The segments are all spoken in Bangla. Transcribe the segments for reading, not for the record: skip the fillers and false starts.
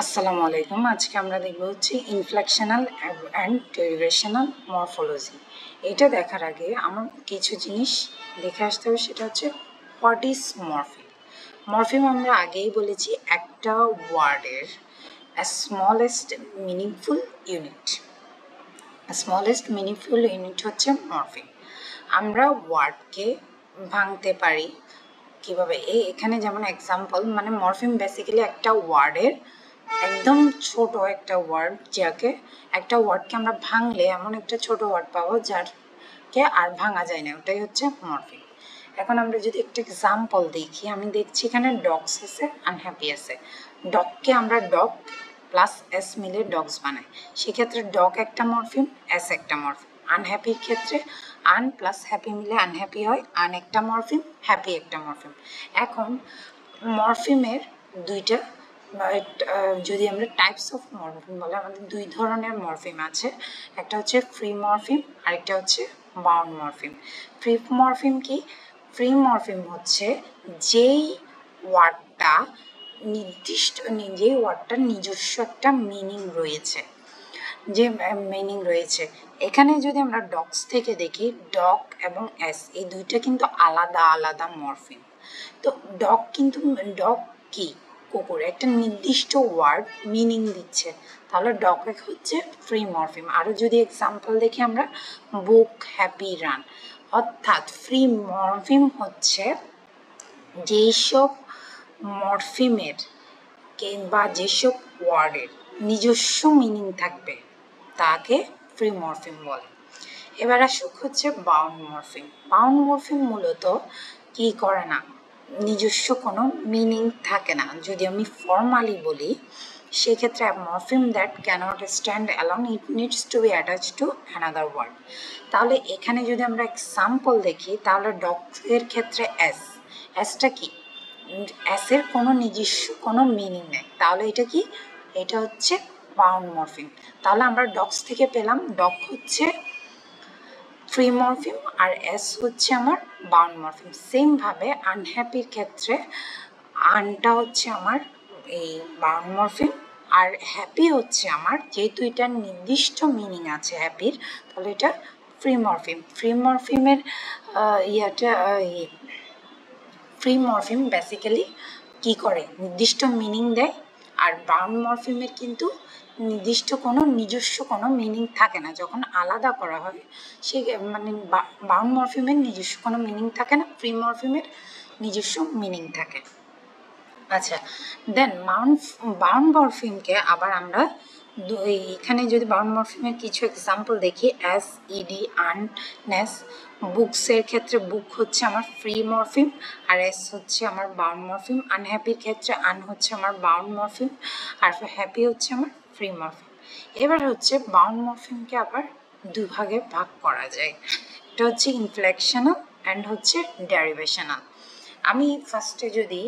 আসসালামু আলাইকুম। আজকে আমরা দেখব হচ্ছে ইনফ্লেকশনাল অ্যান্ড ডেরিভেশনাল মরফোলজি। এটা দেখার আগে আমার কিছু জিনিস দেখে আসতে হবে, সেটা হচ্ছে হোয়াট ইজ মরফিম। মরফিম আমরা আগেই বলেছি একটা ওয়ার্ডের smallest meaningful unit. Smallest meaningful unit হচ্ছে মরফিম। আমরা ওয়ার্ডকে ভাঙতে পারি কিভাবে, এখানে যেমন এক্সাম্পল, মানে মরফিম বেসিক্যালি একটা ওয়ার্ডের একদম ছোট একটা ওয়ার্ড, যাকে একটা ওয়ার্ডকে আমরা ভাঙলে এমন একটা ছোট ওয়ার্ড পাবো যারকে আর ভাঙা যায় না, ওটাই হচ্ছে মরফিম। এখন আমরা যদি একটা এক্সাম্পল দেখি, আমি দেখছি এখানে ডগস আছে, আনহ্যাপি আছে। ডগকে আমরা ডগ প্লাস এস মিলে ডগস বানাই, সেক্ষেত্রে ডগ একটা মরফিম, এস একটা মরফিম। আনহ্যাপির ক্ষেত্রে আন প্লাস হ্যাপি মিলে আনহ্যাপি হয়, আন একটা মরফিম, হ্যাপি একটা মরফিম। এখন মরফিমের দুইটা, যদি আমরা টাইপস অফ মরফিম বলে, আমাদের দুই ধরনের মরফিম আছে। একটা হচ্ছে ফ্রি মরফিম, আরেকটা হচ্ছে বাউন্ড মরফিম। ফ্রি মরফিম কি? ফ্রি মরফিম হচ্ছে যেই ওয়ার্ডটা নিজস্ব একটা মিনিং রয়েছে, যে মিনিং রয়েছে। এখানে যদি আমরা ডগস থেকে দেখি, ডগ এবং এস এই দুইটা কিন্তু আলাদা আলাদা মরফিম। তো ডগ কিন্তু, ডগ কি? কুকুর, একটা নির্দিষ্ট ওয়ার্ড মিনিং দিচ্ছে, তাহলে ডগ হচ্ছে ফ্রি মরফিম। আরও যদি এক্সাম্পল দেখি আমরা, বুক, হ্যাপি, রান। অর্থাৎ ফ্রি মরফিম হচ্ছে যেসব মরফিমের কিংবা যেসব ওয়ার্ডের নিজস্ব মিনিং থাকবে তাকে ফ্রি মরফিম বলে। এবার আসুক হচ্ছে বাউন্ড মরফিম। বাউন্ড মরফিম মূলত কি করে না, নিজস্ব কোনো মিনিং থাকে না। যদি আমি ফর্মালি বলি, সেক্ষেত্রে morpheme that cannot stand alone, it needs to be attach to another word. তাহলে এখানে যদি আমরা এক্সাম্পল দেখি, তাহলে ডগের ক্ষেত্রে এস, এসটা কি? এসের কোনো নিজস্ব কোনো মিনিং নেই, তাহলে এটা কি? এটা হচ্ছে বাউন্ড মরফিম। তাহলে আমরা ডগস থেকে পেলাম ডগ হচ্ছে ফ্রি মরফিম আর এস হচ্ছে আমার বাউন্ড মরফিম। সেম ভাবে আনহ্যাপির ক্ষেত্রে আনটা হচ্ছে আমার এই বাউন্ড মরফিম, আর হ্যাপি হচ্ছে আমার, যেহেতু এটার নির্দিষ্ট মিনিং আছে হ্যাপির, তাহলে এটা ফ্রি মরফিম। ফ্রি মরফিমের ফ্রি মরফিম বেসিক্যালি কি করে, নির্দিষ্ট মিনিং দেয়। আর বাউন্ড মরফিমের কিন্তু নির্দিষ্ট কোনো নিজস্ব কোনো মিনিং থাকে না। যখন আলাদা করা হয়, সে মানে বাউন্ড মরফিমের নিজস্ব কোনো মিনিং থাকে না, ফ্রি মরফিমের নিজস্ব মিনিং থাকে। আচ্ছা, দেন বাউন্ড মরফিমকে আবার আমরা এখানে যদি বাউন্ড মরফিমের কিছু এক্সাম্পল দেখি, এস, ইডি, আন, নেস। বুকসের ক্ষেত্রে বুক হচ্ছে আমার ফ্রি মরফিম আর এস হচ্ছে আমার বাউন্ড মরফিম। আনহ্যাপির ক্ষেত্রে আন হচ্ছে আমার বাউন্ড মরফিম আর হ্যাপি হচ্ছে আমার ফ্রি মরফিম। এবার হচ্ছে বাউন্ড মরফিমকে আবার দুই ভাগে ভাগ করা যায়। এটা হচ্ছে ইনফ্লেকশনাল অ্যান্ড হচ্ছে ডেরিভেশনাল। আমি ফার্স্টে যদি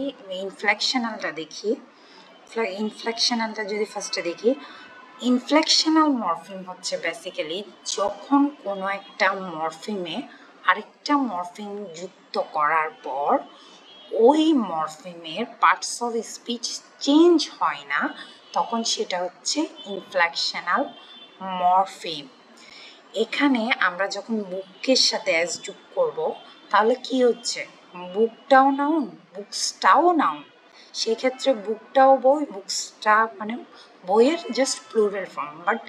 ইনফ্লেকশনালটা দেখি, ইনফ্লেকশনাল মরফিম হচ্ছে বেসিক্যালি যখন কোনো একটা মরফিমে আরেকটা মরফিম যুক্ত করার পর ওই মরফিমের পার্টস অফ স্পিচ চেঞ্জ হয় না, তখন সেটা হচ্ছে ইনফ্লেকশনাল মরফিম। এখানে আমরা যখন বুকের সাথে অ্যাস যোগ করব, তাহলে কি হচ্ছে, বুকটাও নাউন, বুকসটাও নাউন। সেক্ষেত্রে বুকটাও বই, বুকসটা মানে বইয়ের জাস্ট প্লুরাল ফর্ম, বাট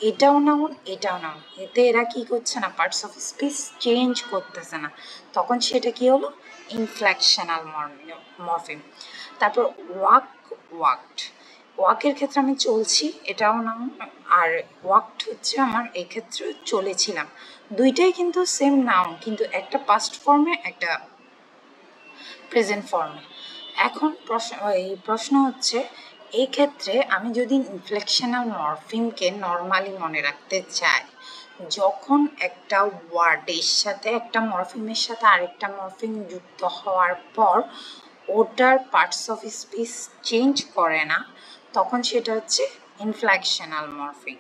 এটাও নাউন, এটাও নাউন। এতে এরা কি করছে না, পার্টস অফ স্পিচ চেঞ্জ করতেছে না, তখন সেটা কি হলো, ইনফ্লেকশনাল মরফিম। তারপর ওয়াক, ওয়াকড। ওয়াকের ক্ষেত্রে আমি চলছি, এটাও নাউন, আর ওয়াকড হচ্ছে আমার এক্ষেত্রে চলেছিলাম। দুইটাই কিন্তু সেম নাউন, কিন্তু একটা পাস্ট ফর্মে, একটা প্রেজেন্ট ফর্মে। এখন প্রশ্ন হচ্ছে, এই ক্ষেত্রে আমি যদি ইনফ্লেকশনাল মরফিমকে নর্মালি মনে রাখতে চাই, যখন একটা ওয়ার্ডের সাথে, একটা মরফিমের সাথে আরেকটা মরফিম যুক্ত হওয়ার পর ওটার পার্টস অফ স্পিচ চেঞ্জ করে না, তখন সেটা হচ্ছে ইনফ্লেকশনাল মরফিম।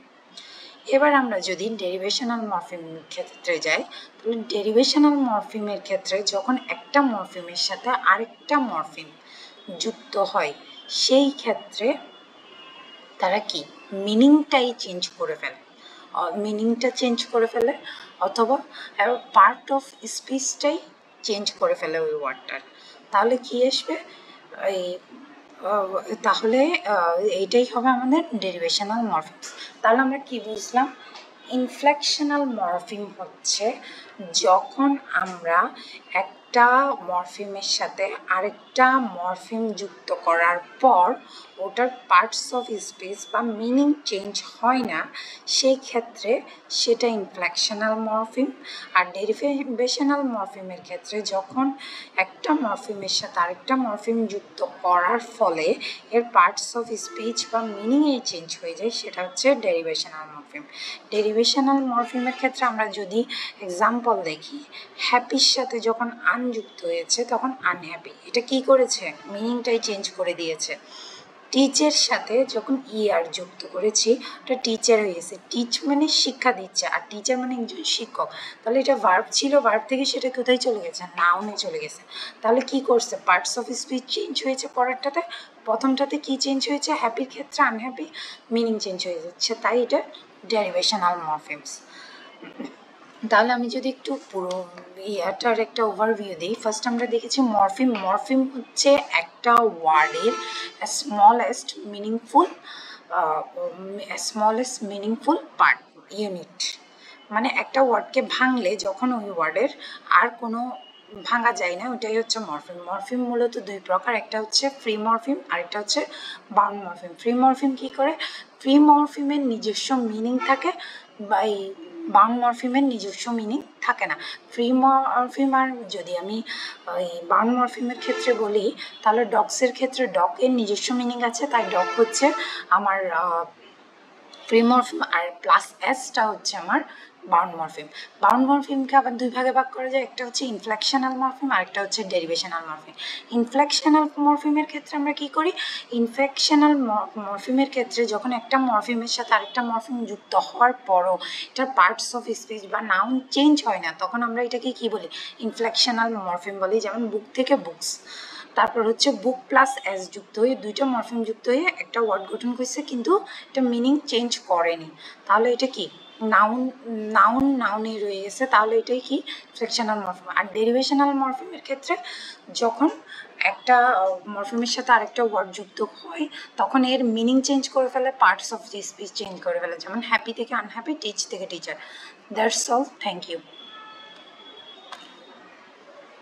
এবার আমরা যদি ডেরিভেশনাল মরফিমের ক্ষেত্রে যাই, তাহলে ডেরিভেশনাল মরফিমের ক্ষেত্রে যখন একটা মরফিমের সাথে আরেকটা মরফিম যুক্ত হয়, সেই ক্ষেত্রে তারা কি মিনিংটাই চেঞ্জ করে ফেলে, মিনিংটা চেঞ্জ করে ফেলে অথবা পার্ট অফ স্পিচটাই চেঞ্জ করে ফেলে ওই ওয়ার্ডটার। তাহলে কি আসবে, এই তাহলে এইটাই হবে আমাদের ডেরিভেশনাল মরফিমস। তাহলে আমরা কি বুঝলাম, ইনফ্লেকশনাল মরফিম হচ্ছে যখন আমরা একটা মরফিমের সাথে আরেকটা মরফিম যুক্ত করার পর ওটার পার্টস অফ স্পিচ বা মিনিং চেঞ্জ হয় না, সেই ক্ষেত্রে সেটা ইনফ্লেকশনাল মরফিম। আর ডেরিভেশনাল মরফিমের ক্ষেত্রে যখন একটা মরফিমের সাথে আরেকটা মরফিম যুক্ত করার ফলে এর পার্টস অফ স্পিচ বা মিনিংয়ে চেঞ্জ হয়ে যায়, সেটা হচ্ছে ডেরিভেশনাল মরফিম। ডেরিভেশনাল মরফিমের ক্ষেত্রে আমরা যদি এক্সাম্পল দেখি, হ্যাপির সাথে যখন আন যুক্ত হয়েছে তখন আনহ্যাপি, এটা কি করেছে, মিনিংটাই চেঞ্জ করে দিয়েছে। টিচের সাথে যখন ইয়ার যুক্ত করেছি ওটা টিচার হয়েছে, টিচ মানে শিক্ষা দিচ্ছে আর টিচার মানে একজন শিক্ষক, তাহলে এটা ভার্ব ছিল, ভার্ব থেকে সেটা কোথায় চলে গেছে, নাউনে চলে গেছে। তাহলে কি করছে, পার্টস অফ স্পিচ চেঞ্জ হয়েছে পরেরটাতে, প্রথমটাতে কি চেঞ্জ হয়েছে, হ্যাপির ক্ষেত্রে আনহ্যাপি, মিনিং চেঞ্জ হয়ে যাচ্ছে, তাই এটা ডেরিভেশনাল মরফিমস। তাহলে আমি যদি একটু পুরো ইয়াটার একটা ওভারভিউ দিই, ফার্স্ট আমরা দেখেছি মরফিম। মরফিম হচ্ছে একটা ওয়ার্ডের স্মলেস্ট মিনিংফুল পার্ট, ইউনিট। মানে একটা ওয়ার্ডকে ভাঙলে যখন ওই ওয়ার্ডের আর কোনো ভাঙা যায় না, ওটাই হচ্ছে মরফিম। মরফিম মূলত দুই প্রকার, একটা হচ্ছে ফ্রি মরফিম আর একটা হচ্ছে বাউন্ড মরফিম। ফ্রি মরফিম কি করে, ফ্রি মরফিমের নিজস্ব মিনিং থাকে বা এই বাউন্ড মরফিমের নিজস্ব মিনিং থাকে না। ফ্রি মরফিম আর যদি আমি এই বাউন্ড মরফিমের ক্ষেত্রে বলি, তাহলে ডগসের ক্ষেত্রে ডগ এর নিজস্ব মিনিং আছে, তাই ডগ হচ্ছে আমার ফ্রি মরফিম, আর প্লাস এসটা হচ্ছে আমার বাউন্ড মরফিম। বাউন্ড মরফিমকে আবার দুই ভাগে ভাগ করা যায়, একটা হচ্ছে ইনফ্লেকশনাল মরফিম আর একটা হচ্ছে ডেরিভেশনাল মরফিম। ইনফ্লেকশনাল মরফিমের ক্ষেত্রে আমরা কি করি, ইনফ্লেকশনাল মরফিমের ক্ষেত্রে যখন একটা মরফিমের সাথে আরেকটা মরফিম যুক্ত হওয়ার পরও এটার পার্টস অফ স্পিচ বা নাউন চেঞ্জ হয় না, তখন আমরা এটাকে কি বলি, ইনফ্লেকশনাল মরফিম বলি। যেমন বুক থেকে বুকস, তারপর হচ্ছে বুক প্লাস এস যুক্ত হয়ে দুইটা মরফিম যুক্ত হয়ে একটা ওয়ার্ড গঠন করছে, কিন্তু এটা মিনিং চেঞ্জ করেনি, তাহলে এটা কি নাউনে রয়ে গেছে, তাহলে এটাই কি ফ্লেকশনাল মরফিম। আর ডেরিভেশনাল মরফিমের ক্ষেত্রে যখন একটা মরফিমের সাথে আরেকটা ওয়ার্ড যুক্ত হয় তখন এর মিনিং চেঞ্জ করে ফেলে, parts of the speech change করে ফেলে, যেমন হ্যাপি থেকে আনহ্যাপি, টিচ থেকে teacher. That's all, thank you.